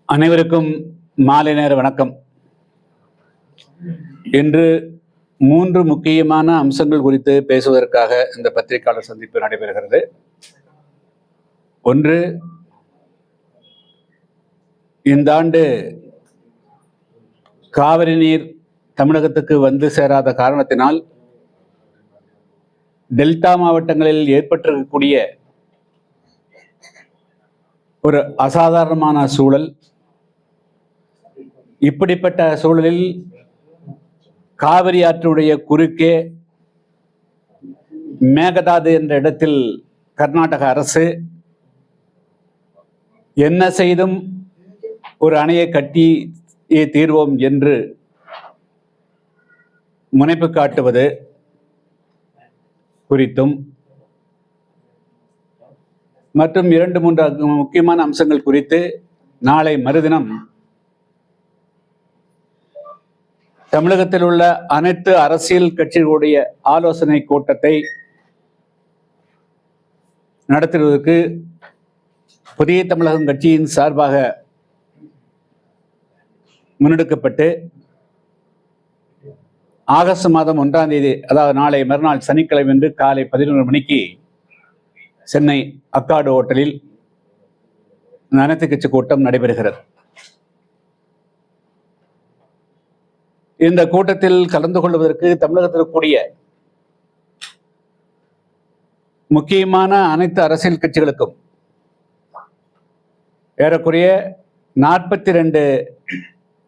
அனைவருக்கும் மாலை நேர வணக்கம். இன்று 3 முக்கியமான அம்சங்கள் குறித்து பேசுவதற்காக இந்த பத்திரிகையாளர் சந்திப்பு நடைபெறுகிறது. ஒன்று, இந்த ஆண்டு காவிரி நீர் தமிழகத்துக்கு வந்து சேராத காரணத்தினால் டெல்டா மாவட்டங்களில் ஏற்பட்டிருக்கக்கூடிய ஒரு அசாதாரணமான சூழல். இப்படிப்பட்ட சூழலில் காவிரி ஆற்றுடைய குறுக்கே மேகதாது என்ற இடத்தில் கர்நாடக அரசு என்ன செய்தும் ஒரு அணையை கட்டி தீர்வோம் என்று முனைப்பு காட்டுவது குறித்தும் மற்றும் 2-3 முக்கியமான அம்சங்கள் குறித்து நாளை மறுதினம் தமிழகத்தில் உள்ள அனைத்து அரசியல் கட்சிகளுடைய ஆலோசனை கூட்டத்தை நடத்துவதற்கு புதிய தமிழகம் கட்சியின் சார்பாக முன்னெடுக்கப்பட்டு ஆகஸ்ட் மாதம் 1ஆம் தேதி, அதாவது நாளை மறுநாள் சனிக்கிழமை என்று காலை 11 மணிக்கு சென்னை அக்காடு ஹோட்டலில் அனைத்து கட்சி கூட்டம் நடைபெறுகிறது. இந்த கூட்டத்தில் கலந்து கொள்வதற்கு தமிழகத்தில் கூடிய முக்கியமான அனைத்து அரசியல் கட்சிகளுக்கும் ஏறக்குறைய 42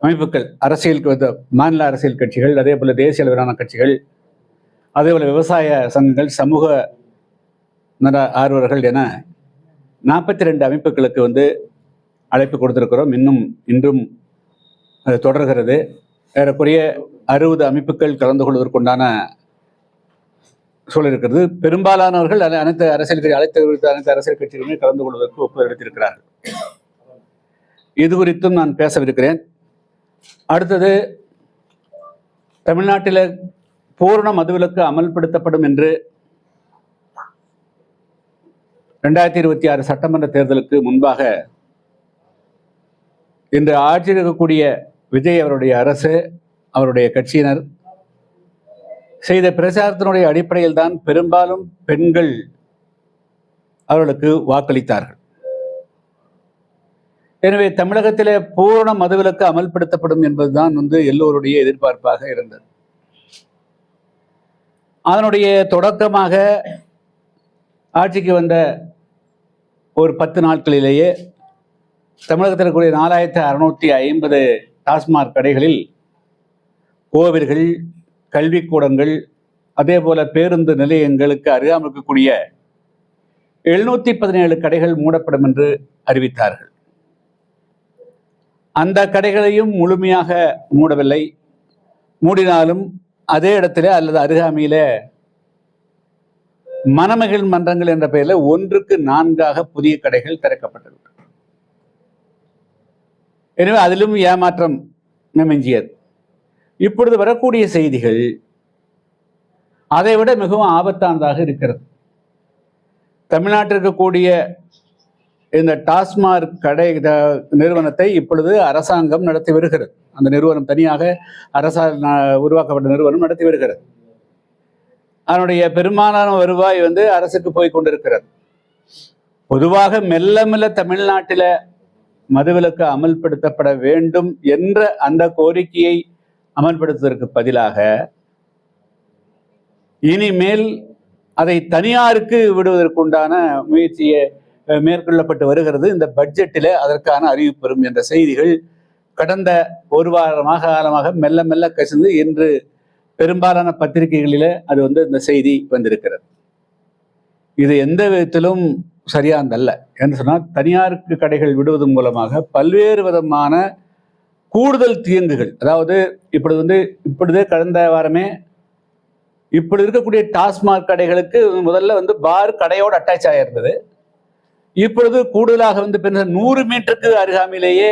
அமைப்புகள், அரசியல் மாநில அரசியல் கட்சிகள், அதே போல தேசிய அளவிலான கட்சிகள், அதே போல விவசாய சங்கங்கள், சமூக நல ஆர்வலர்கள் என 42 அமைப்புகளுக்கு அழைப்பு கொடுத்திருக்கிறோம். இன்றும் அது தொடர்கிறது. ஏறக்குறைய 60 அமைப்புகள் கலந்து கொள்வதற்குண்டான சூழல் இருக்கிறது. பெரும்பாலானவர்கள் அனைத்து அரசியல் கட்சிகளுமே கலந்து கொள்வதற்கு ஒப்புதல் அளித்திருக்கிறார்கள். இது குறித்தும் நான் பேசவிருக்கிறேன். அடுத்தது, தமிழ்நாட்டில் பூரண மதுவிலக்கு அமல்படுத்தப்படும் என்று 2026 சட்டமன்ற தேர்தலுக்கு முன்பாக இன்று ஆட்சியில் இருக்கக்கூடிய விஜய் அவருடைய அரசு, அவருடைய கட்சியினர் செய்த பிரச்சாரத்தினுடைய அடிப்படையில் தான் பெரும்பாலும் பெண்கள் அவர்களுக்கு வாக்களித்தார்கள். எனவே தமிழகத்திலே பூரண மதுவிலக்கு அமல்படுத்தப்படும் என்பதுதான் எல்லோருடைய எதிர்பார்ப்பாக இருந்தது. அதனுடைய தொடக்கமாக ஆட்சிக்கு வந்த ஒரு 10 நாட்களிலேயே தமிழகத்தில் இருக்கக்கூடிய 4650 டாஸ்மாக் கடைகளில் கோவில்கள், கல்விக்கூடங்கள், அதே போல பேருந்து நிலையங்களுக்கு அருகாமல் இருக்கக்கூடிய 717 கடைகள் மூடப்படும் என்று அறிவித்தார்கள். அந்த கடைகளையும் முழுமையாக மூடவில்லை. மூடினாலும் அதே இடத்துல அல்லது அருகாமையில மணமகள் மன்றங்கள் என்ற பெயரில் 1க்கு 4ஆக புதிய கடைகள் திறக்கப்பட்டது. எனவே அதிலும் ஏமாற்றம் மிஞ்சியது. இப்பொழுது வரக்கூடிய செய்திகள் அதைவிட மிகவும் ஆபத்தானதாக இருக்கிறது. தமிழ்நாட்டில் இருக்கக்கூடிய இந்த டாஸ்மாக் கடை நிறுவனத்தை இப்பொழுது அரசாங்கம் நடத்தி வருகிறது. அந்த நிறுவனம் தனியாக உருவாக்கப்பட்ட நிறுவனம் நடத்தி வருகிறது. அதனுடைய பெரும்பாலான வருவாய் அரசுக்கு போய் கொண்டிருக்கிறது. பொதுவாக மெல்ல மெல்ல தமிழ்நாட்டில் மதுவிலக்கு அமல்படுத்தப்பட வேண்டும் என்ற அந்த கோரிக்கையை அமல்படுத்துவதற்கு பதிலாக இனிமேல் அதை தனியாருக்கு விடுவதற்குண்டான முயற்சியை மேற்கொள்ளப்பட்டு வருகிறது. இந்த பட்ஜெட்டில் அதற்கான அறிவிப்பு வரும் என்ற செய்திகள் கடந்த ஒரு காலமாக மெல்ல மெல்ல கசிந்து இன்று பெரும்பாலான பத்திரிகைகளில் அது இந்த செய்தி வந்திருக்கிறது. இது எந்த விதத்திலும் சரியானதல்ல. என்று சொன்னால், தனியாருக்கு கடைகள் விடுவதன் மூலமாக பல்வேறு விதமான கூடுதல் தீங்குகள், அதாவது இப்பொழுதே கடந்த வாரமே இப்படி இருக்கக்கூடிய டாஸ்மாக் கடைகளுக்கு முதல்ல பார் கடையோடு அட்டாச் ஆகியிருந்தது. இப்பொழுது கூடுதலாக 100 மீட்டருக்கு அருகாமையிலேயே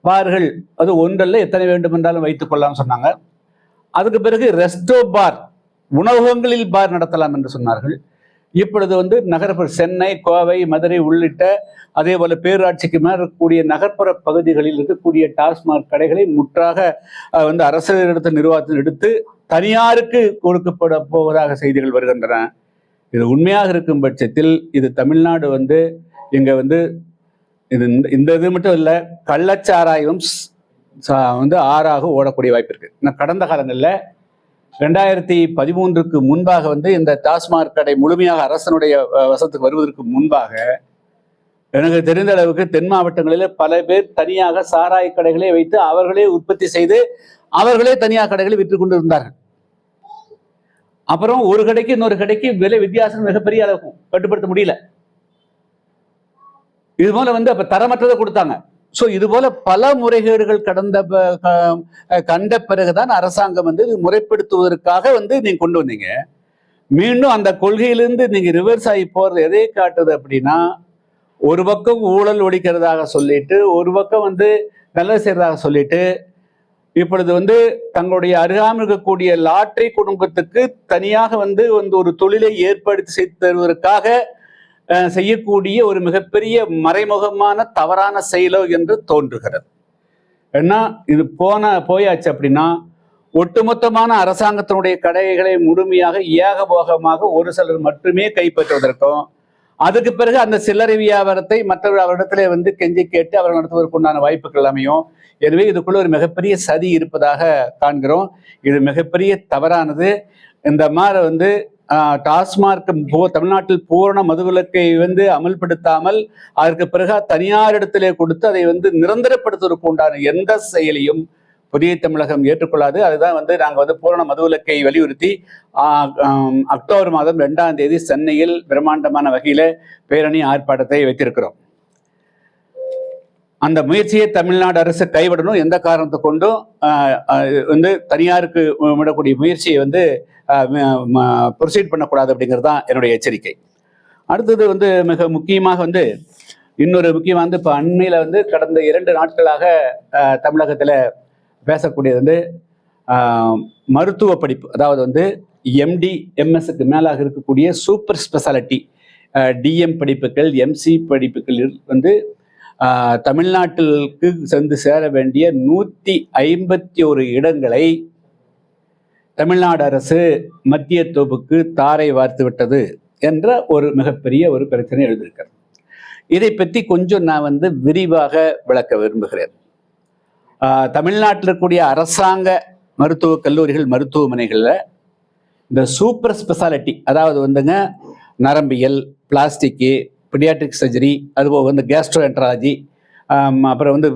பார்கள், அது ஒன்றல்ல எத்தனை வேண்டும் என்றாலும் வைத்துக் கொள்ளலாம் சொன்னாங்க. அதுக்கு பிறகு ரெஸ்டோ பார், உணவகங்களில் பார் நடத்தலாம் என்று சொன்னார்கள். இப்பொழுது வந்து நகர்ப்புற சென்னை, கோவை, மதுரை உள்ளிட்ட அதே போல பேரூராட்சிக்கு மேல் இருக்கக்கூடிய நகர்ப்புற பகுதிகளில் இருக்கக்கூடிய டாஸ்மாக் கடைகளை முற்றாக வந்து அரசிடத்தில் நிர்வாகத்தில் எடுத்து தனியாருக்கு கொடுக்கப்பட போவதாக செய்திகள் வருகின்றன. இது உண்மையாக இருக்கும் பட்சத்தில் இது தமிழ்நாடு வந்து இங்க வந்து இது இந்த இது மட்டும் இல்லை, கள்ளச்சாராயம் வந்து ஆறாக ஓடக்கூடிய வாய்ப்பு இருக்கு. கடந்த காலங்களில் 2013க்கு முன்பாக வந்து இந்த டாஸ்மாக் கடை முழுமையாக அரசனுடைய வசத்துக்கு வருவதற்கு முன்பாக எனக்கு தெரிந்த அளவுக்கு தென் மாவட்டங்களில் பல பேர் தனியாக சாராய கடைகளை வைத்து அவர்களே உற்பத்தி செய்து அவர்களே தனியார் கடைகளை விற்று கொண்டு இருந்தார்கள். அப்புறம் ஒரு கடைக்கு இன்னொரு கடைக்கு விலை வித்தியாசம் மிகப்பெரிய அளவுக்கு கட்டுப்படுத்த முடியல. இது போல வந்து அப்ப தரமற்றதை கொடுத்தாங்க. ஸோ இது போல பல முறைகேடுகள் கண்ட பிறகுதான் அரசாங்கம் வந்து முறைப்படுத்துவதற்காக வந்து நீங்க கொண்டு வந்தீங்க. மீண்டும் அந்த கொள்கையிலிருந்து நீங்க ரிவர்ஸ் ஆகி போறது எதை காட்டுது அப்படின்னா, ஒரு பக்கம் ஊழல் ஒழிக்கிறதாக சொல்லிட்டு, ஒரு பக்கம் வந்து நல்லது செய்யறதாக சொல்லிட்டு, இப்பொழுது வந்து தங்களுடைய அருகாமல் இருக்கக்கூடிய லாட்டரி குடும்பத்துக்கு தனியாக வந்து ஒரு தொழிலை ஏற்படுத்தி செய்து தருவதற்காக செய்யக்கூடிய ஒரு மிகப்பெரிய மறைமுகமான தவறான செயலோ என்று தோன்றுகிறது. ஏன்னா இது போயாச்சு அப்படின்னா ஒட்டுமொத்தமான அரசாங்கத்தினுடைய கடைகளை முழுமையாக ஏகபோகமாக ஒரு சிலர் மட்டுமே கைப்பற்றுவதற்கும், அதுக்கு பிறகு அந்த சில்லறை வியாபாரத்தை மற்றவர்களிடத்திலே வந்து கெஞ்சி கேட்டு அவர்கள் நடத்துவதற்கு உண்டான வாய்ப்புகள் அமையும். எனவே இதுக்குள்ள ஒரு மிகப்பெரிய சதி இருப்பதாக காண்கிறோம். இது மிகப்பெரிய தவறானது. இந்த மாதிரி வந்து டாஸ்மாக் தமிழ்நாட்டில் பூரண மதுவிலக்கை வந்து அமல்படுத்தாமல் அதற்கு பிறகு தனியார் இடத்திலே கொடுத்து அதை வந்து நிரந்தரப்படுத்துவதற்கு உண்டான எந்த செயலையும் புதிய தமிழகம் ஏற்றுக்கொள்ளாது. அதுதான் வந்து நாங்கள் வந்து பூரண மதுவிலக்கை வலியுறுத்தி அக்டோபர் மாதம் 2ஆம் தேதி சென்னையில் பிரம்மாண்டமான வகையில பேரணி ஆர்ப்பாட்டத்தை வைத்திருக்கிறோம். அந்த முயற்சியை தமிழ்நாடு அரசு கைவிடணும். எந்த காரணத்தை கொண்டும் வந்து தனியாருக்கு விடக்கூடிய முயற்சியை வந்து ப்ரொசீட் பண்ணக்கூடாது அப்படிங்கிறது தான் என்னுடைய எச்சரிக்கை. அடுத்தது வந்து மிக முக்கியமாக வந்து இன்னொரு முக்கியமாக வந்து இப்போ அண்மையில் வந்து கடந்த 2 நாட்களாக தமிழகத்தில் பேசக்கூடியது வந்து மருத்துவ படிப்பு, அதாவது வந்து எம்டி எம்எஸ்க்கு மேலாக இருக்கக்கூடிய சூப்பர் ஸ்பெஷாலிட்டி டிஎம் படிப்புகள், எம்சி படிப்புகள் வந்து தமிழ்நாட்டிற்கு சென்று சேர வேண்டிய 151 இடங்களை தமிழ்நாடு அரசு மத்திய தோப்புக்கு தாரை வார்த்து விட்டது என்ற ஒரு மிகப்பெரிய ஒரு பிரச்சனை எழுதியிருக்கிறது. இதை பற்றி கொஞ்சம் நான் வந்து விரிவாக விளக்க விரும்புகிறேன். தமிழ்நாட்டில் இருக்கக்கூடிய அரசாங்க மருத்துவக் கல்லூரிகள், மருத்துவமனைகளில் இந்த சூப்பர் ஸ்பெஷாலிட்டி, அதாவது வந்துங்க நரம்பியல், பிளாஸ்டிக்கு, பீடியாட்ரிக் சர்ஜரி, அதுபோக வந்து கேஸ்ட்ரோஎன்ட்ராலஜி, அப்புறம் வந்து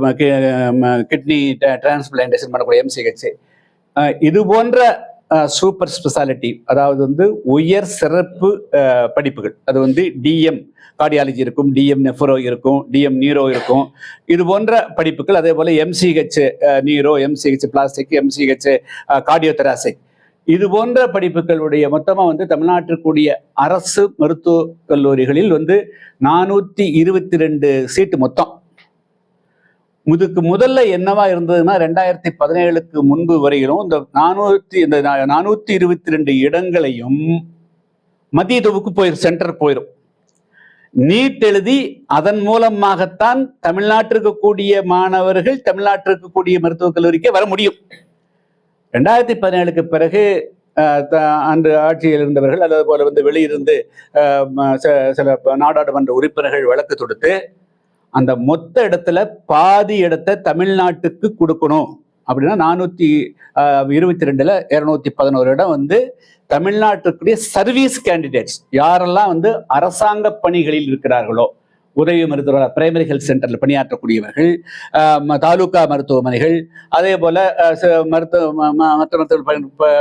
கிட்னி டிரான்ஸ்பிளான்டேஷன் பண்ணக்கூடிய எம்சிஹெச், இது போன்ற சூப்பர் ஸ்பெஷாலிட்டி, அதாவது வந்து உயர் சிறப்பு படிப்புகள், அது வந்து டிஎம் கார்டியாலஜி இருக்கும், டிஎம் நெஃப்ரோ இருக்கும், டிஎம் நீரோ இருக்கும், இது போன்ற படிப்புகள். அதே போல எம்சிஹெச் நீரோ, எம்சிஹெச் பிளாஸ்டிக், எம்சிஹெச் கார்டியோதெராசிக், இது போன்ற படிப்புகளுடைய மொத்தமா வந்து தமிழ்நாட்டிற்குரிய அரசு மருத்துவக் கல்லூரிகளில் வந்து 422 சீட்டு மொத்தம். இதுக்கு முதல்ல என்னவா இருந்ததுன்னா 2017க்கு முன்பு வரையிலும் இந்த 422 இடங்களையும் மத்திய தொகுப்பு போயிடும், சென்டர் போயிடும். நீட் எழுதி அதன் மூலமாகத்தான் தமிழ்நாட்டிற்கு கூடிய மாணவர்கள் தமிழ்நாட்டிற்கு கூடிய மருத்துவக் கல்லூரிக்கே வர முடியும். 2017க்கு பிறகு அந்த ஆட்சியில் இருந்தவர்கள், அதே போல வந்து வெளியிருந்து சில நாடாளுமன்ற உறுப்பினர்கள் வழக்கு தொடுத்து அந்த மொத்த இடத்துல பாதி இடத்தை தமிழ்நாட்டுக்கு கொடுக்கணும் அப்படின்னா 422ல் 211 இடம் வந்து தமிழ்நாட்டுக்குரிய சர்வீஸ் கேண்டிடேட்ஸ், யாரெல்லாம் வந்து அரசாங்க பணிகளில் இருக்கிறார்களோ, உதவி மருத்துவர்கள், பிரைமரி ஹெல்த் சென்டர்ல பணியாற்றக்கூடியவர்கள், தாலுகா மருத்துவமனைகள், அதே போல மற்ற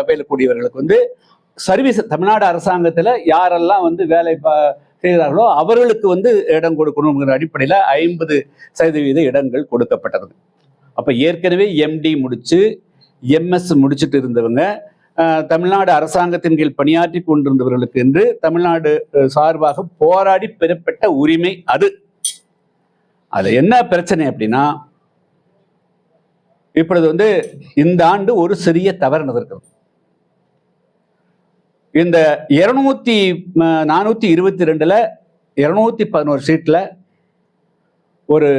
பயிலக்கூடியவர்களுக்கு வந்து சர்வீஸ் தமிழ்நாடு அரசாங்கத்துல யாரெல்லாம் வந்து வேலை செய்கிறார்களோ அவர்களுக்கு வந்து இடம் கொடுக்கணுங்கிற அடிப்படையில் 50% இடங்கள் கொடுக்கப்பட்டது. அப்ப ஏற்கனவே எம்டி முடிச்சு எம்எஸ் முடிச்சுட்டு இருந்தவங்க, தமிழ்நாடு அரசாங்கத்தின் கீழ் பணியாற்றி கொண்டிருந்தவர்களுக்கு என்று தமிழ்நாடு சார்பாக போராடி பெறப்பட்ட உரிமை அது. அது என்ன பிரச்சனை அப்படின்னா, இப்பொழுது வந்து இந்த ஆண்டு ஒரு சிறிய தவறு நடந்திருக்கிறது. இந்த 422ல் 211 சீட்ல ஒரு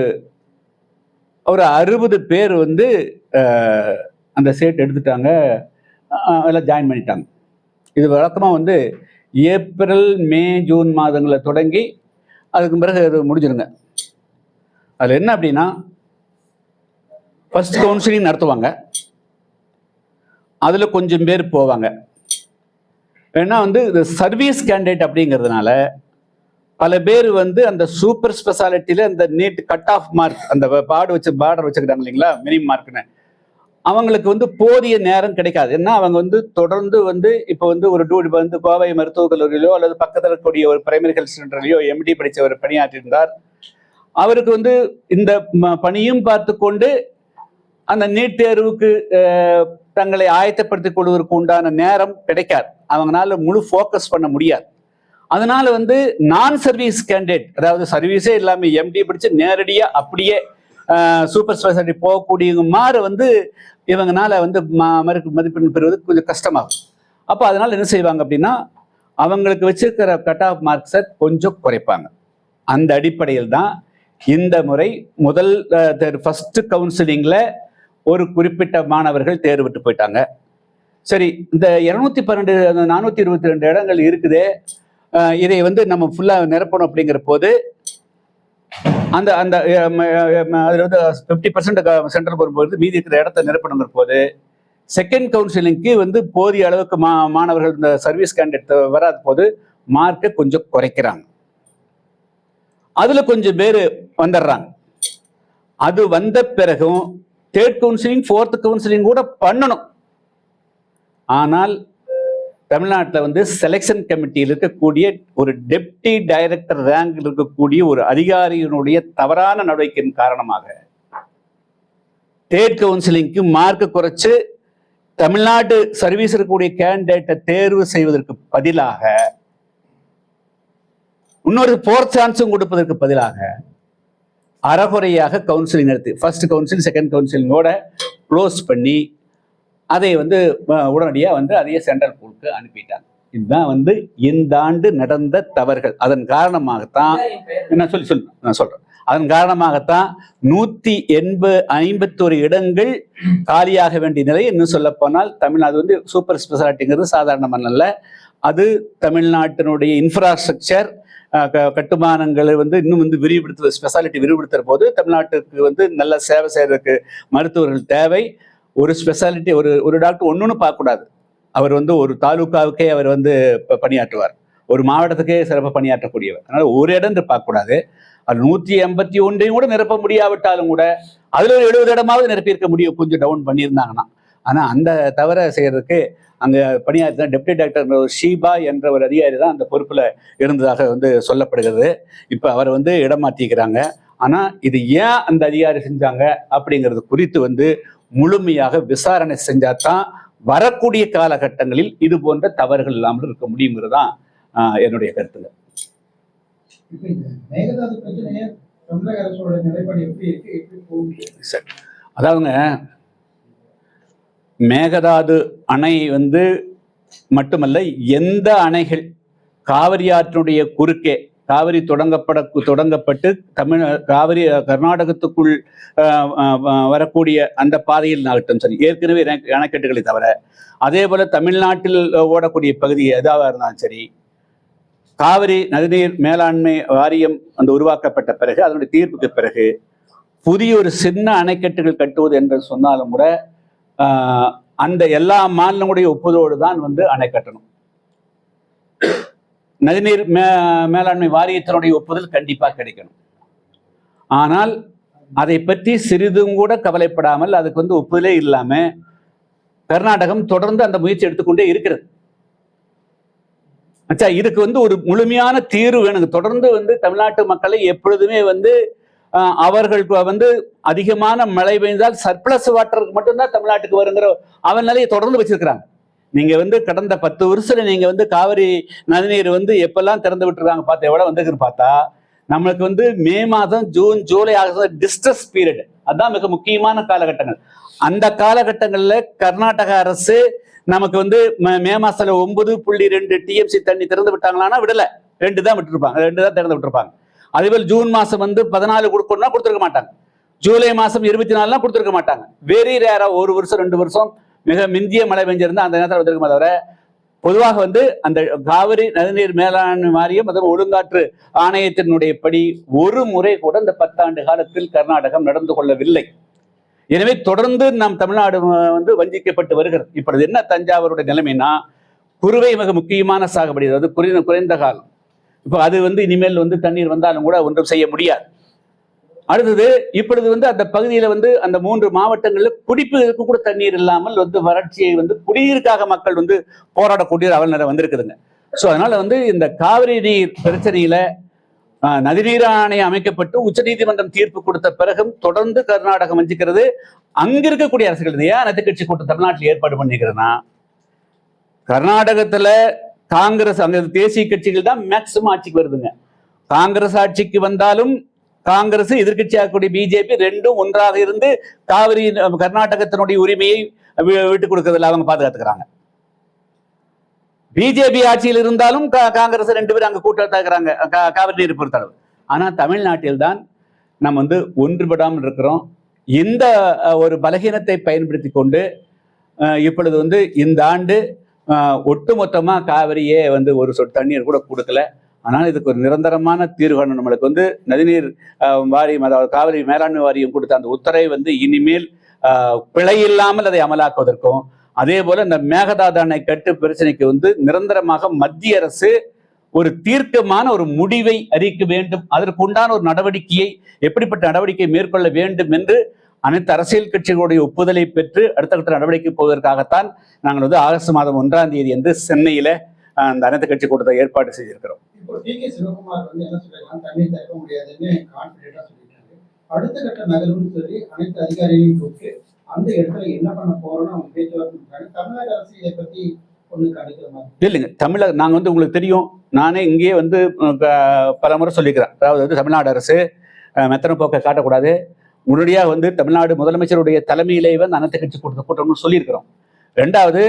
ஒரு 60 பேர் வந்து அந்த சீட் எடுத்துட்டாங்க, அதில் ஜாயின் பண்ணிட்டாங்க. இது வழக்கமாக வந்து ஏப்ரல் மே ஜூன் மாதங்களில் தொடங்கி அதுக்கு பிறகு அது முடிஞ்சிருங்க. அதில் என்ன அப்படின்னா, ஃபர்ஸ்ட் கவுன்சிலிங் நடத்துவாங்க, அதில் கொஞ்சம் பேர் போவாங்க. ஏன்னா வந்து இது சர்வீஸ் கேண்டிடேட் அப்படிங்கிறதுனால பல பேர் வந்து அந்த சூப்பர் ஸ்பெஷாலிட்டியில் அந்த நீட் கட் ஆஃப் மார்க், அந்த பார்டர் வச்சுக்கிறாங்க இல்லைங்களா, மினிமம் மார்க்னு, அவங்களுக்கு வந்து போதிய நேரம் கிடைக்காது. ஏன்னா அவங்க வந்து தொடர்ந்து வந்து இப்போ வந்து ஒரு வந்து கோவை மருத்துவக் கல்லூரியிலோ அல்லது பக்கத்தில் இருக்கக்கூடிய ஒரு பிரைமரி ஹெல்த் சென்டர்லையோ எம்டி படித்தவர் பணியாற்றியிருந்தார். அவருக்கு வந்து இந்த பணியும் பார்த்து கொண்டு அந்த நீட் தேர்வுக்கு தங்களை ஆயத்தப்படுத்திக் கொள்வதற்கு உண்டான நேரம் கிடைக்காது. அவங்களால முழு ஃபோக்கஸ் பண்ண முடியாது. அதனால வந்து நான் சர்வீஸ் கேண்டிடேட், அதாவது சர்வீஸே இல்லாமல் எம்டி படிச்சு நேரடியாக அப்படியே சூப்பர் ஸ்பெஷாலிட்டி போகக்கூடிய மாதிரி வந்து இவங்கனால வந்து மதிப்பெண் பெறுவது கொஞ்சம் கஷ்டமாகும். அப்போ அதனால என்ன செய்வாங்க அப்படின்னா, அவங்களுக்கு வச்சிருக்கிற கட் ஆஃப் மார்க்ஸை கொஞ்சம் குறைப்பாங்க. அந்த அடிப்படையில் தான் இந்த முறை முதல் ஃபர்ஸ்ட் கவுன்சிலிங்ல ஒரு குறிப்பிட்ட மாணவர்கள் தேர்வு விட்டு போயிட்டாங்க. சரி, இந்த 212 422 இடங்கள் இருக்குது, இதை வந்து நம்ம ஃபுல்லா நிரப்பணும் அப்படிங்கிற போது அந்த அந்த அதுல வந்து 50% சென்ட்ரல் வரும்போது மீதி இருக்கிற இடத்த நிரப்பணுங்கிற போது செகண்ட் கவுன்சிலிங்க்கு வந்து போதிய அளவுக்கு மாணவர்கள் இந்த சர்வீஸ் கேண்டிடேட் வராத போது மார்க்கை கொஞ்சம் குறைக்கிறாங்க. அதுல கொஞ்சம் பேர் வந்துடுறாங்க. அது வந்த பிறகும் தேர்ட் கவுன்சிலிங் ஃபோர்த் கவுன்சிலிங் கூட பண்ணணும். ஆனால் தமிழ்நாட்டில் வந்து செலெக்ஷன் கமிட்டியில் இருக்கக்கூடிய ஒரு டெப்டி டைரக்டர் ரேங்கில் இருக்கக்கூடிய ஒரு அதிகாரியினுடைய தவறான நடவடிக்கையின் காரணமாக தேர்ட் கவுன்சிலிங்க்கு மார்க் குறைச்சு தமிழ்நாடு சர்வீஸ் இருக்கக்கூடிய கேண்டிடேட்டை தேர்வு செய்வதற்கு பதிலாக இன்னொரு ஃபோர்த் சான்ஸும் கொடுப்பதற்கு பதிலாக அறகுறையாக கவுன்சிலிங் நடத்தி ஃபர்ஸ்ட் கவுன்சிலிங் செகண்ட் கவுன்சிலிங்கோட க்ளோஸ் பண்ணி அதை வந்து உடனடியாக வந்து அதையே சென்ட்ரல் பூலுக்கு அனுப்பிட்டாங்க. இதுதான் வந்து இந்த ஆண்டு நடந்த தவறுகள். அதன் காரணமாகத்தான் நான் சொல்றேன். அதன் காரணமாகத்தான் 151 இடங்கள் காலியாக வேண்டிய நிலை. இன்னும் சொல்ல போனால் தமிழ்நாடு வந்து சூப்பர் ஸ்பெஷாலிட்டிங்கிறது சாதாரணமான அல்ல. அது தமிழ்நாட்டினுடைய இன்ஃப்ராஸ்ட்ரக்சர் கட்டுமானங்களை வந்து இன்னும் வந்து விரிவுபடுத்துவது, ஸ்பெஷாலிட்டி விரிவுபடுத்துற போது தமிழ்நாட்டுக்கு வந்து நல்ல சேவை செய்யறதுக்கு மருத்துவர்கள் தேவை. ஒரு ஸ்பெஷாலிட்டி ஒரு டாக்டர் ஒன்றுன்னு பார்க்கக்கூடாது. அவர் வந்து ஒரு தாலுக்காவுக்கே அவர் வந்து பணியாற்றுவார், ஒரு மாவட்டத்துக்கே சிறப்பாக பணியாற்றக்கூடியவர். அதனால ஒரு இடம் பார்க்கக்கூடாது. அது 181 கூட நிரப்ப முடியாவிட்டாலும் கூட அதுல ஒரு 70 இடமாவது நிரப்பியிருக்க முடியும், கொஞ்சம் டவுன் பண்ணியிருந்தாங்கன்னா. ஆனா அந்த தவிர செய்யறதுக்கு அங்க பணியாற்றின டெப்டி டைரக்டர் ஷீபா என்ற ஒரு அதிகாரி தான் அந்த பொறுப்புல இருந்ததாக வந்து சொல்லப்படுகிறது. இப்ப அவரை வந்து இடம் மாற்றிக்கிறாங்க. ஆனா இது ஏன் அந்த அதிகாரி செஞ்சாங்க அப்படிங்கிறது குறித்து வந்து முழுமையாக விசாரணை செஞ்சாதான் வரக்கூடிய காலகட்டங்களில் இது போன்ற தவறுகள் இல்லாமல் இருக்க முடியுங்கிறது தான் என்னுடைய கருத்துங்க. அதாவதுங்க, மேகதாது அணை வந்து மட்டுமல்ல, எந்த அணைகள் காவிரி ஆற்றினுடைய குறுக்கே காவிரி தொடங்கப்பட்டு காவிரி கர்நாடகத்துக்குள் வரக்கூடிய அந்த பாதையில் ஆகட்டும் சரி, ஏற்கனவே அணைக்கட்டுகளை தவிர அதே போல தமிழ்நாட்டில் ஓடக்கூடிய பகுதி எதாக இருந்தாலும் சரி, காவிரி நதிநீர் மேலாண்மை வாரியம் அந்த உருவாக்கப்பட்ட பிறகு அதனுடைய தீர்ப்புக்கு பிறகு புதிய ஒரு சின்ன அணைக்கட்டுகள் கட்டுவது என்று சொன்னாலும் கூட அந்த எல்லா மாநிலங்களுடைய ஒப்புதலோடு தான் வந்து அணை கட்டணும். நதிநீர் மேலாண்மை வாரியத்தினுடைய ஒப்புதல் கண்டிப்பாக கிடைக்கணும். ஆனால் அதை பற்றி சிறிதும் கூட கவலைப்படாமல் அதுக்கு வந்து ஒப்புதலே இல்லாம கர்நாடகம் தொடர்ந்து அந்த முயற்சி எடுத்துக்கொண்டே இருக்கிறது. இதுக்கு வந்து ஒரு முழுமையான தீர்வு வேணுங்க. தொடர்ந்து வந்து தமிழ்நாட்டு மக்களை எப்பொழுதுமே வந்து அவர்களுக்கு வந்து அதிகமான மழை பெய்தால் சர்ப்ளஸ் வாட்டருக்கு மட்டும்தான் தமிழ்நாட்டுக்கு வருங்கிற அவன் நிலையை தொடர்ந்து வச்சிருக்கிறாங்க. நீங்க வந்து கடந்த 10 வருஷத்துல நீங்க வந்து காவிரி நதிநீர் வந்து எப்பெல்லாம் திறந்து விட்டுருக்காங்க பார்த்தா எவ்வளவு வந்திருக்குன்னு பார்த்தா நம்மளுக்கு வந்து மே மாதம் June July August distress period, அதுதான் மிக முக்கியமான காலகட்டங்கள். அந்த காலகட்டங்கள்ல கர்நாடக அரசு நமக்கு வந்து மே மாசத்துல 9.2 டிஎம்சி தண்ணி திறந்து விட்டாங்களான்னா விடல, 2 தான் விட்டுருப்பாங்க, 2 தான் திறந்து விட்டுருப்பாங்க. அதேபோல் ஜூன் மாசம் வந்து 14 கொடுக்கணும்னா கொடுத்துருக்க மாட்டாங்க, ஜூலை மாசம் 24 கொடுத்துருக்க மாட்டாங்க. வெரி ரேரா 1 வருஷம் 2 வருஷம் மிக மிந்திய மழை பெஞ்சிருந்தா அந்த நேரத்தில் வந்திருக்குமே தவிர, பொதுவாக வந்து அந்த காவிரி நதிநீர் மேலாண்மை வாரியம் மற்றும் ஒழுங்காற்று ஆணையத்தினுடைய படி ஒரு முறை கூட இந்த 10 ஆண்டு காலத்தில் கர்நாடகம் நடந்து கொள்ளவில்லை. எனவே தொடர்ந்து நம் தமிழ்நாடு வந்து வஞ்சிக்கப்பட்டு வருகிறது. இப்பொழுது என்ன தஞ்சாவூருடைய நிலைமைனா, குறுவை மிக முக்கியமான சாகுபடி, அதாவது குறைந்த காலம். இப்போ அது வந்து இனிமேல் வந்து தண்ணீர் வந்தாலும் கூட ஒன்றும் செய்ய முடியாது. அடுத்தது இப்பொழுது வந்து அந்த பகுதியில வந்து அந்த 3 மாவட்டங்களில் குடிப்பதற்கு கூட தண்ணீர் இல்லாமல் வந்து வறட்சியை வந்து குடிநீருக்காக மக்கள் வந்து போராடக்கூடிய அவல வந்திருக்குதுங்க. ஸோ அதனால வந்து இந்த காவிரி நீர் பிரச்சனையில நதிநீர் ஆணையம் அமைக்கப்பட்டு உச்சநீதிமன்றம் தீர்ப்பு கொடுத்த பிறகும் தொடர்ந்து கர்நாடகம் வஞ்சிக்கிறது. அங்க இருக்கக்கூடிய அரசுகள் ஏன் அனைத்து கட்சி கூட்டம் தமிழ்நாட்டில் ஏற்பாடு பண்ணிக்கிறேன்னா, கர்நாடகத்துல காங்கிரஸ் அங்க தேசிய கட்சிகள் தான் மேக்சிமம் ஆட்சிக்கு வருதுங்க. காங்கிரஸ் ஆட்சிக்கு வந்தாலும் காங்கிரஸ், எதிர்கட்சியாகக்கூடிய பிஜேபி ரெண்டும் ஒன்றாக இருந்து காவிரி கர்நாடகத்தினுடைய உரிமையை விட்டுக் கொடுக்கறதில்ல, அவங்க பாதுகாத்துக்கிறாங்க. பிஜேபி ஆட்சியில் இருந்தாலும் காங்கிரஸ் 2 பேரும் அங்க கூட்டாக்குறாங்க காவிரி நீர் பொறுத்தளவு. ஆனா தமிழ்நாட்டில் தான் நம்ம வந்து ஒன்றுபடாமல் இருக்கிறோம். இந்த ஒரு பலகீனத்தை பயன்படுத்தி கொண்டு இப்பொழுது வந்து இந்த ஆண்டு ஒட்டுமொத்தமா காவிரியே வந்து ஒரு சொட்டு தண்ணீர் கூட கொடுக்கல. ஆனால் இதுக்கு ஒரு நிரந்தரமான தீர்வு காணும். நம்மளுக்கு வந்து நதிநீர் வாரியம், அதாவது காவிரி மேலாண்மை வாரியம் கொடுத்த அந்த உத்தரவை வந்து இனிமேல் பிழை இல்லாமல் அதை அமலாக்குவதற்கும், அதே போல இந்த மேகதாது அணை கட்டு பிரச்சனைக்கு வந்து நிரந்தரமாக மத்திய அரசு ஒரு தீர்க்கமான ஒரு முடிவை அறிவிக்க வேண்டும். அதற்கு உண்டான ஒரு நடவடிக்கையை, எப்படிப்பட்ட நடவடிக்கை மேற்கொள்ள வேண்டும் என்று அனைத்து அரசியல் கட்சிகளுடைய ஒப்புதலை பெற்று அடுத்த கட்ட நடவடிக்கை போவதற்காகத்தான் நாங்கள் வந்து ஆகஸ்ட் மாதம் 1ஆம் தேதி என்று சென்னையில அந்த அனைத்து கட்சி கூட்டத்தை ஏற்பாடு செய்திருக்கிறோம். இப்போ டி.கே. சிவகுமார் வந்து என்ன சொல்லிருக்காங்க, தண்ணீர் திறக்க முடியாதுன்னு கான்பிடென்டா சொல்லிட்டாங்க. அடுத்த கட்ட நகர்வுன்னு சொல்லி அனைத்து அதிகாரிகளையும் கூப்பிட்டு அந்த இடத்துல என்ன பண்ண போறோம்னு அவங்க பேச்சுவார்த்தை பண்றாங்க. தமிழக அரசு இதை பத்தி ஒண்ணு கணிக்கிற மாதிரி இல்லைங்க. தமிழக நாங்க வந்து உங்களுக்கு தெரியும், நானே இங்கேயே வந்து பல முறை சொல்லிக்கிறேன். அதாவது வந்து தமிழ்நாடு அரசு மெத்தன போக்கை காட்டக்கூடாது. உடனடியாக வந்து தமிழ்நாடு முதலமைச்சருடைய தலைமையிலே வந்து அனைத்து கட்சி கூட்டம்னு சொல்லியிருக்கிறோம். 2வது,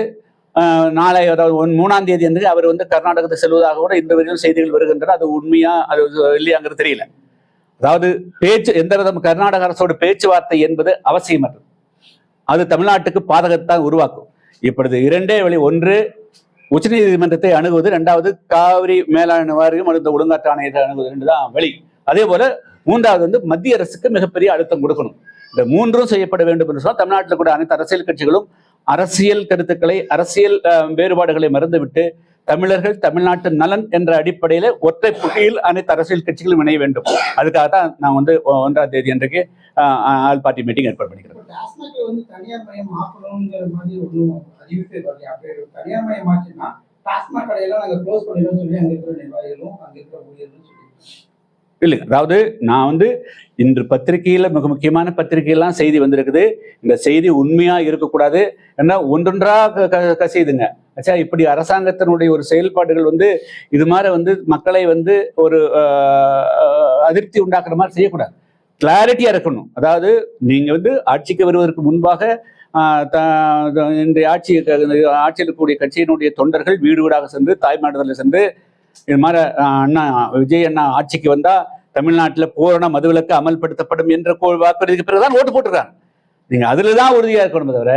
நாளை அதாவது 3ஆம் தேதி வந்து அவர் வந்து கர்நாடகத்தை செல்வதாக கூட இந்த வரையிலும் செய்திகள் வருகின்றன. அது உண்மையா அது இல்லையாங்கிறது தெரியல. அதாவது பேச்சு எந்த விதம் கர்நாடக அரசோட பேச்சுவார்த்தை என்பது அவசியமற்றது. அது தமிழ்நாட்டுக்கு பாதகத்தான் உருவாக்கும். இப்பொழுது 2 வழி, ஒன்று உச்சநீதிமன்றத்தை அணுகுவது, 2வது காவிரி மேலாண்மை வாரியம் அடுத்த ஒழுங்காற்று ஆணையத்தை அணுகுவது, 2 தான் வழி. அதே போல 3வது வந்து மத்திய அரசுக்கு மிகப்பெரிய அழுத்தம் கொடுக்கணும். இந்த 3ம் செய்யப்பட வேண்டும் என்று சொன்னால் தமிழ்நாட்டில் கூட அனைத்து அரசியல் கட்சிகளும் அரசியல் கருத்துக்களை, அரசியல் வேறுபாடுகளை மறந்துவிட்டு தமிழர்கள் தமிழ்நாட்டு நலன் என்ற அடிப்படையில ஒற்றை புள்ளியில் அனைத்து அரசியல் கட்சிகளும் இணைய வேண்டும். அதுக்காகத்தான் நான் வந்து 1ஆம் தேதி அன்றைக்கு ஆல் பார்ட்டி மீட்டிங் ஏற்பாடு பண்ணிக்கிறேன். தனியார் மயம் ஆக்கணுங்கிற மாதிரி ஒன்றும் அறிவிப்பே வரல. அப்படி தனியார் மயம் ஆச்சுன்னா டாஸ்மாக் கடையெல்லாம் நாங்கள் க்ளோஸ் பண்ணிடுவோம் சொல்லி அங்கே இருக்கிற நிர்வாகிகளும் அங்கே இருக்கிற ஊழியர்களும் சொல்லி இல்லைங்க. அதாவது நான் வந்து இன்று பத்திரிகையில மிக முக்கியமான பத்திரிகையெல்லாம் செய்தி வந்திருக்குது. இந்த செய்தி உண்மையா இருக்கக்கூடாது. ஏன்னா ஒன்றொன்றா கசியுதுங்க. ஆச்சா, இப்படி அரசாங்கத்தினுடைய ஒரு செயல்பாடுகள் வந்து இது மாதிரி வந்து மக்களை வந்து ஒரு அதிருப்தி உண்டாக்குற மாதிரி செய்யக்கூடாது. கிளாரிட்டியா இருக்கணும். அதாவது நீங்க வந்து ஆட்சிக்கு வருவதற்கு முன்பாக இன்றைய ஆட்சியில் இருக்கக்கூடிய கட்சியினுடைய தொண்டர்கள் வீடு வீடாக சென்று தாய்மாடுதலில் சென்று இது மாதிரி அண்ணா விஜய் அண்ணா ஆட்சிக்கு வந்தா தமிழ்நாட்டில் பூரண மதுவிலக்கு அமல்படுத்தப்படும் என்ற வாக்குறுதிக்கு பிறகுதான் ஓட்டு போட்டுருக்காங்க. நீங்க அதுலதான் உறுதியா இருக்கணும். தவிர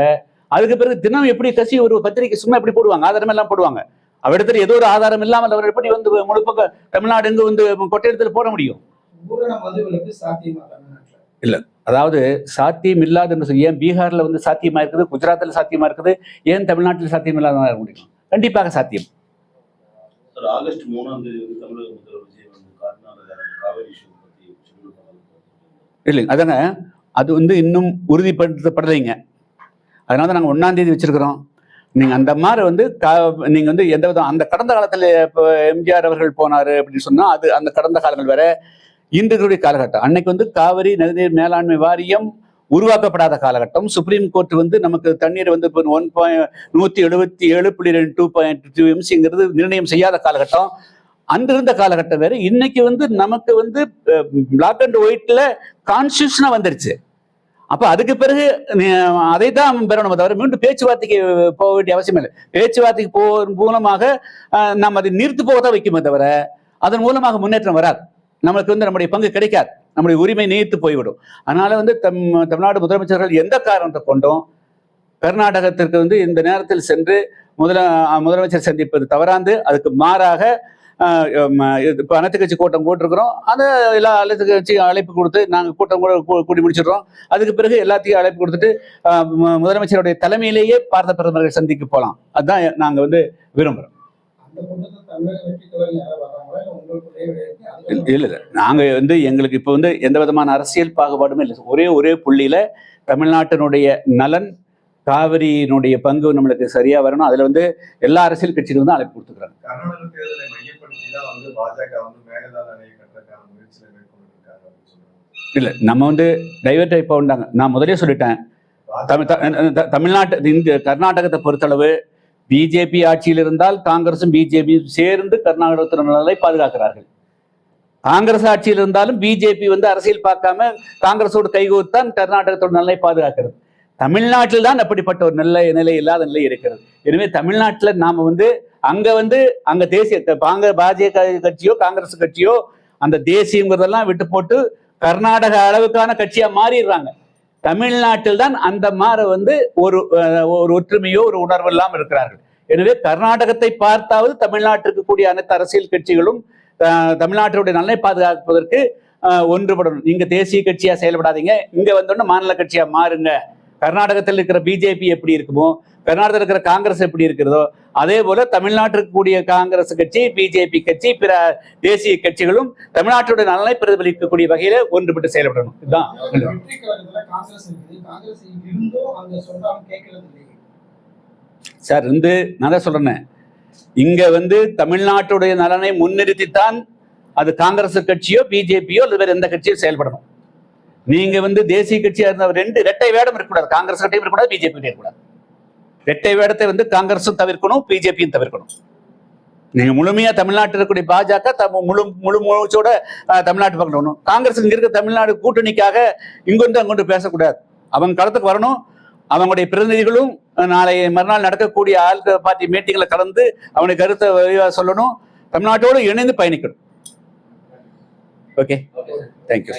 அதுக்கு பிறகு தினம் எப்படி கசி ஒரு பத்திரிகை சும்மா எப்படி போடுவாங்க, ஆதாரம் எல்லாம் போடுவாங்க. அவரிடத்துல ஏதோ ஒரு ஆதாரம் இல்லாமல் அவர் எப்படி வந்து முழுப்பக்க தமிழ்நாடு எங்க வந்து கொட்டையெடுத்துல போட முடியும்? இல்ல, அதாவது சாத்தியம் இல்லாத ஏன் பீகார்ல வந்து சாத்தியமா இருக்குது, குஜராத்ல சாத்தியமா இருக்குது, ஏன் தமிழ்நாட்டில் சாத்தியம் இல்லாத முடியும்? கண்டிப்பாக சாத்தியம். ஆகஸ்ட் 3ஆம் தேதி தமிழக முதல்வர் விஜய் வந்து காவிரி இஷ்யூ பத்தி இல்லைங்க. அதாங்க, அது வந்து இன்னும் உறுதிப்படுத்தப்படலைங்க. அதனால தான் நாங்கள் 1ஆம் தேதி வச்சிருக்கிறோம். நீங்க அந்த மாதிரி வந்து நீங்க வந்து எந்த விதம் அந்த கடந்த காலத்துல இப்போ எம்ஜிஆர் அவர்கள் போனாரு அப்படின்னு சொன்னா அது அந்த கடந்த காலங்கள் வேற, இன்றைய காலகட்டம். அன்னைக்கு வந்து காவிரி நதிநீர் மேலாண்மை வாரியம் உருவாக்கப்படாத காலகட்டம். சுப்ரீம் கோர்ட் வந்து நமக்கு தண்ணீர் வந்து 177.2 எம்சிங்கிறது நிர்ணயம் செய்யாத காலகட்டம். அன்றிருந்த காலகட்டம் வேற. இன்னைக்கு வந்து நமக்கு வந்து பிளாக் அண்ட் ஒயிட்ல கான்ஸ்டியூஷனா வந்துருச்சு. அப்ப அதுக்கு பிறகு அதைத்தான் பெறணும் தவிர மீண்டும் பேச்சுவார்த்தைக்கு போக வேண்டிய அவசியம் இல்லை. பேச்சுவார்த்தைக்கு போவதன் மூலமாக நம்ம அதை நிறுத்து போகத்தான் வைக்குமே தவிர அதன் மூலமாக முன்னேற்றம் வராது. நம்மளுக்கு நம்முடைய பங்கு கிடைக்காது, நம்முடைய உரிமை நீர்த்து போய்விடும். அதனால தமிழ்நாடு முதலமைச்சர்கள் எந்த காரணத்தை கொண்டும் கர்நாடகத்திற்கு இந்த நேரத்தில் சென்று முதலமைச்சர் சந்திப்பது தவறாந்து, அதுக்கு மாறாக இப்போ அனைத்து கட்சி கூட்டம் போட்டிருக்கிறோம். அதை எல்லா அனைத்து கட்சி அழைப்பு கொடுத்து நாங்கள் கூட்டம் கூட்டி முடிச்சிடுறோம். அதுக்கு பிறகு எல்லாத்தையும் அழைப்பு கொடுத்துட்டு முதலமைச்சருடைய தலைமையிலேயே பாரத பிரதமர்கள் சந்திக்க போகலாம். அதுதான் நாங்கள் விரும்புகிறோம். இல்ல நாங்க எங்களுக்கு இப்போ எந்த விதமான அரசியல் பாகுபாடுமே இல்லை. ஒரே புள்ளியில தமிழ்நாட்டினுடைய நலன், காவிரியினுடைய பங்கு நம்மளுக்கு சரியா வரணும். அதுல எல்லா அரசியல் கட்சிகளும் அழைப்பு கொடுத்துக்கிறாங்க. கர்நாடக தேர்தலை மையப்படுத்தி தான் பாஜக மேகதாது அணையை கட்டுறதுக்கான முயற்சிகளை மேற்கொண்டிருக்காங்க. இல்ல நம்ம டைவர்ட் ஆகி போண்டாங்க. நான் முதலே சொல்லிட்டேன், தமிழ்நாட்டு கர்நாடகத்தை பொறுத்தளவு பிஜேபி ஆட்சியில் இருந்தால் காங்கிரசும் பிஜேபியும் சேர்ந்து கர்நாடகத்தின் நலனை பாதுகாக்கிறார்கள். காங்கிரஸ் ஆட்சியில் இருந்தாலும் பிஜேபி அரசியல் பார்க்காம காங்கிரஸோடு கைகோத்தான் கர்நாடகத்தோட நலனை பாதுகாக்கிறது. தமிழ்நாட்டில் தான் அப்படிப்பட்ட ஒரு நல்ல நிலை இல்லாத நிலை இருக்கிறது. எனவே தமிழ்நாட்டில் நாம அங்க தேசிய பாஜக கட்சியோ காங்கிரஸ் கட்சியோ அந்த தேசியங்கிறதெல்லாம் விட்டு போட்டு கர்நாடக அளவுக்கான கட்சியா மாறிடுறாங்க. தமிழ்நாட்டில் தான் அந்த மாற ஒரு ஒற்றுமையோ ஒரு உணர்வு இல்லாமல் இருக்கிறார்கள். எனவே கர்நாடகத்தை பார்த்தாவது தமிழ்நாட்டிற்கு கூடிய அனைத்து அரசியல் கட்சிகளும் தமிழ்நாட்டினுடைய நலனை பாதுகாப்பதற்கு ஒன்றுபடணும். நீங்க தேசிய கட்சியா செயல்படாதீங்க, இங்க மாநில கட்சியா மாறுங்க. கர்நாடகத்தில் இருக்கிற பிஜேபி எப்படி இருக்குமோ, கர்நாடகத்தில் இருக்கிற காங்கிரஸ் எப்படி இருக்கிறதோ, அதே போல தமிழ்நாட்டிற்கு கூடிய காங்கிரஸ் கட்சி, பிஜேபி கட்சி, பிற தேசிய கட்சிகளும் தமிழ்நாட்டுடைய நலனை பிரதிபலிக்கக்கூடிய வகையில ஒன்றுபட்டு செயல்படணும். இதுதான் சார். நான் தான் சொல்றேன், இங்க தமிழ்நாட்டுடைய நலனை முன்னிறுத்தித்தான் அது காங்கிரஸ் கட்சியோ பிஜேபியோ அல்லது வேற எந்த கட்சியோ செயல்படணும். நீங்க தேசிய கட்சியா இருந்த ரெண்டு இரட்டை வேடம் இருக்கக்கூடாது. காங்கிரஸ் கட்சியும் இருக்கக்கூடாது, பிஜேபி இருக்கக்கூடாது. இரட்டை வேடத்தை காங்கிரஸும் தவிர்க்கணும், பிஜேபியும் தவிர்க்கணும். நீங்க முழுமையா தமிழ்நாட்டில் இருக்கக்கூடிய பாஜக முழு மூச்சோட தமிழ்நாட்டு பக்கம் காங்கிரஸ் இங்க இருக்க தமிழ்நாடு கூட்டணிக்காக இங்கொன்று அங்கொன்று பேசக்கூடாது. அவங்க களத்துக்கு வரணும். அவங்களுடைய பிரதிநிதிகளும் நாளை மறுநாள் நடக்கக்கூடிய பார்ட்டி மீட்டிங்ல கலந்து அவனுடைய கருத்தை சொல்லணும். தமிழ்நாட்டோடு இணைந்து பயணிக்கணும். Okay, thank you.